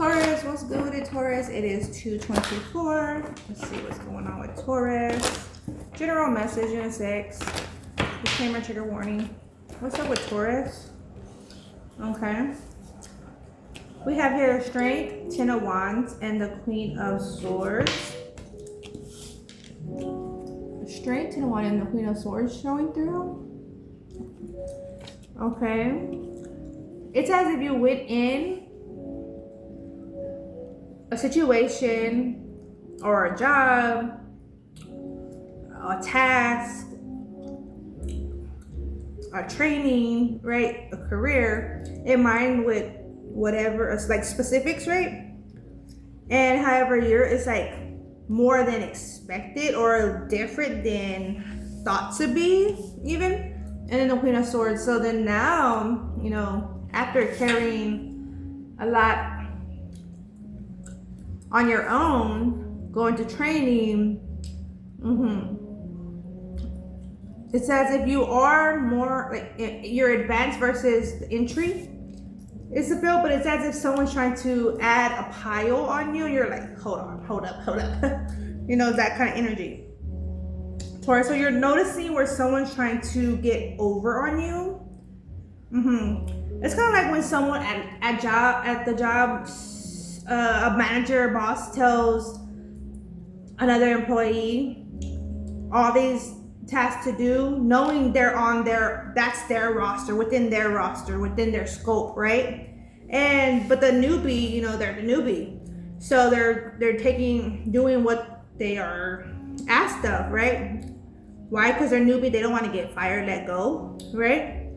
Taurus, what's good with it, Taurus? It is 2/24. Let's see what's going on with Taurus. General message, unisex. Disclaimer, trigger warning. What's up with Taurus? Okay. We have here Strength, Ten of Wands, and the Queen of Swords. Strength, Ten of Wands, and the Queen of Swords showing through. Okay. It's as if you went in a situation or a job, a task, a training, right? A career in mind with whatever, it's like specifics, right? And however, it's like more than expected or different than thought to be, even. And then the Queen of Swords. So then now, you know, after carrying a lot on your own, going to training, it's as if you are more like you're advanced versus the entry. It's a feel, but it's as if someone's trying to add a pile on you and you're like, hold up. You know, that kind of energy. Taurus, so you're noticing where someone's trying to get over on you. It's kind of like when someone at the job, a manager or boss tells another employee all these tasks to do, knowing they're on that's their roster, within their scope, right? But the newbie, you know, they're the newbie, so they're doing what they are asked of, right? Why? Because they're newbie, they don't want to get fired, let go, right?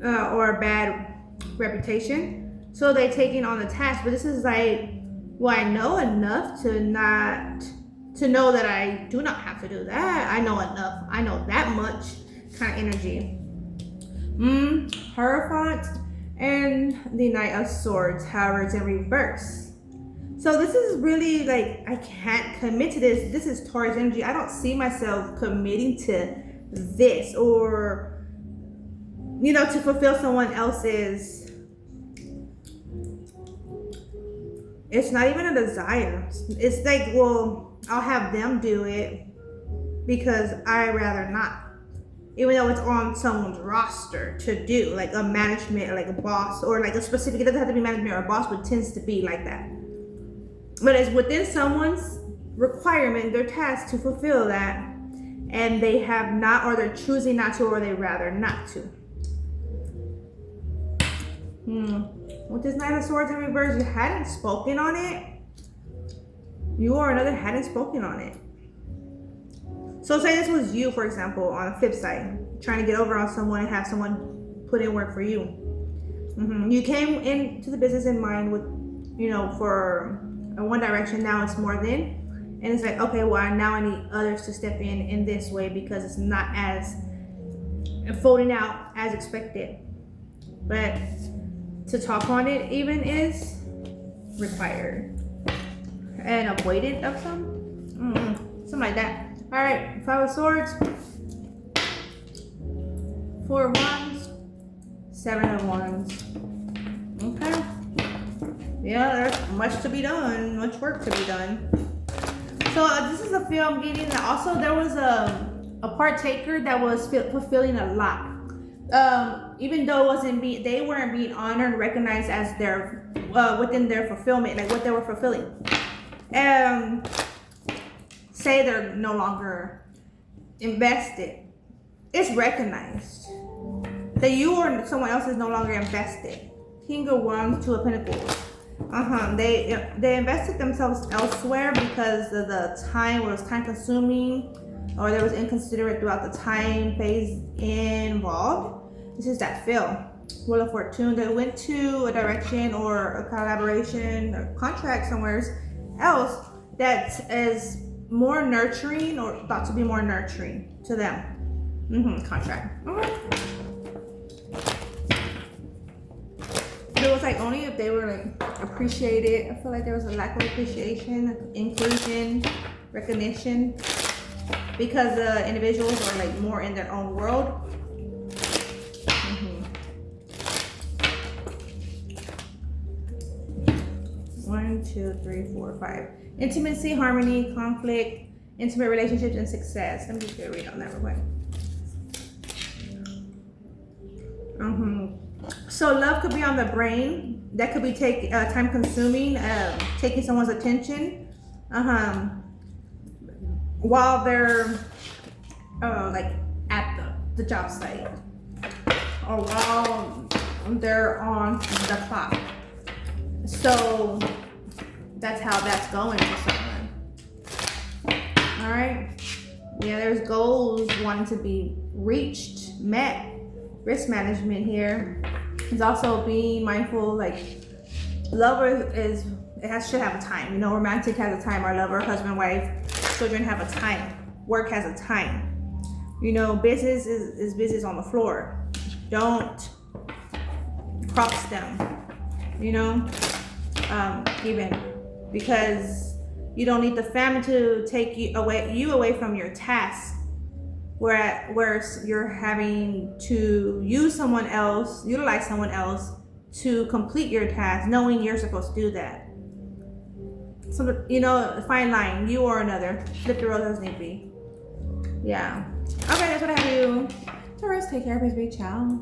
Or a bad reputation, so they're taking on the task. But this is like, well, I know enough to know that I do not have to do that. I know enough. I know that much kind of energy. Hierophant and the Knight of Swords. However, it's in reverse. So this is really like, I can't commit to this. This is Taurus energy. I don't see myself committing to this, or, you know, to fulfill someone else's. It's not even a desire. It's like, well, I'll have them do it because I'd rather not. Even though it's on someone's roster to do, like a management, or like a boss, or like a specific, it doesn't have to be management or a boss, but tends to be like that. But it's within someone's requirement, their task to fulfill that, and they have not, or they're choosing not to, or they rather not to. With this Knight of Swords in reverse, you hadn't spoken on it. You or another hadn't spoken on it. So say this was you, for example, on the flip side, trying to get over on someone and have someone put in work for you. You came into the business in mind with, you know, for one direction. Now it's more than, and it's like, okay, well, now I need others to step in this way because it's not as folding out as expected. But to talk on it even is required and avoided of something like that. All right, Five of Swords, Four of Wands, Seven of Wands. Okay. Yeah, there's much to be done, much work to be done. So this is a feel I'm getting. Also, there was a partaker that was fulfilling a lot. Even though they weren't being honored and recognized as their within their fulfillment, like what they were fulfilling. Say they're no longer invested. It's recognized that you or someone else is no longer invested. King of Wands, Two of Pentacles. They invested themselves elsewhere because of the time, where it was time consuming, or there was inconsiderate throughout the time phase involved. This is that feel. Wheel of Fortune. They went to a direction or a collaboration or contract somewhere else that is more nurturing, or thought to be more nurturing to them. Contract. It was like only if they were like appreciated. I feel like there was a lack of appreciation, inclusion, recognition, because the individuals are like more in their own world. 1, 2, 3, 4, 5. Intimacy, harmony, conflict, intimate relationships, and success. Let me just get a read on that real quick. So love could be on the brain. That could be time consuming, taking someone's attention while they're like at the job site, or while they're on the clock. So that's how that's going for someone. All right. Yeah, there's goals wanting to be reached, met. Risk management here. It's also being mindful, like lover should have a time. You know, romantic has a time. Our lover, husband, wife, children have a time. Work has a time. You know, business is business on the floor. Don't cross them. You know, even because you don't need the family to take you away from your task. Where you're having to utilize someone else to complete your task, knowing you're supposed to do that. So, you know, fine line, you or another. Flip the road as need be. Yeah. Okay, that's what I have you. Taurus, take care, baby. Ciao.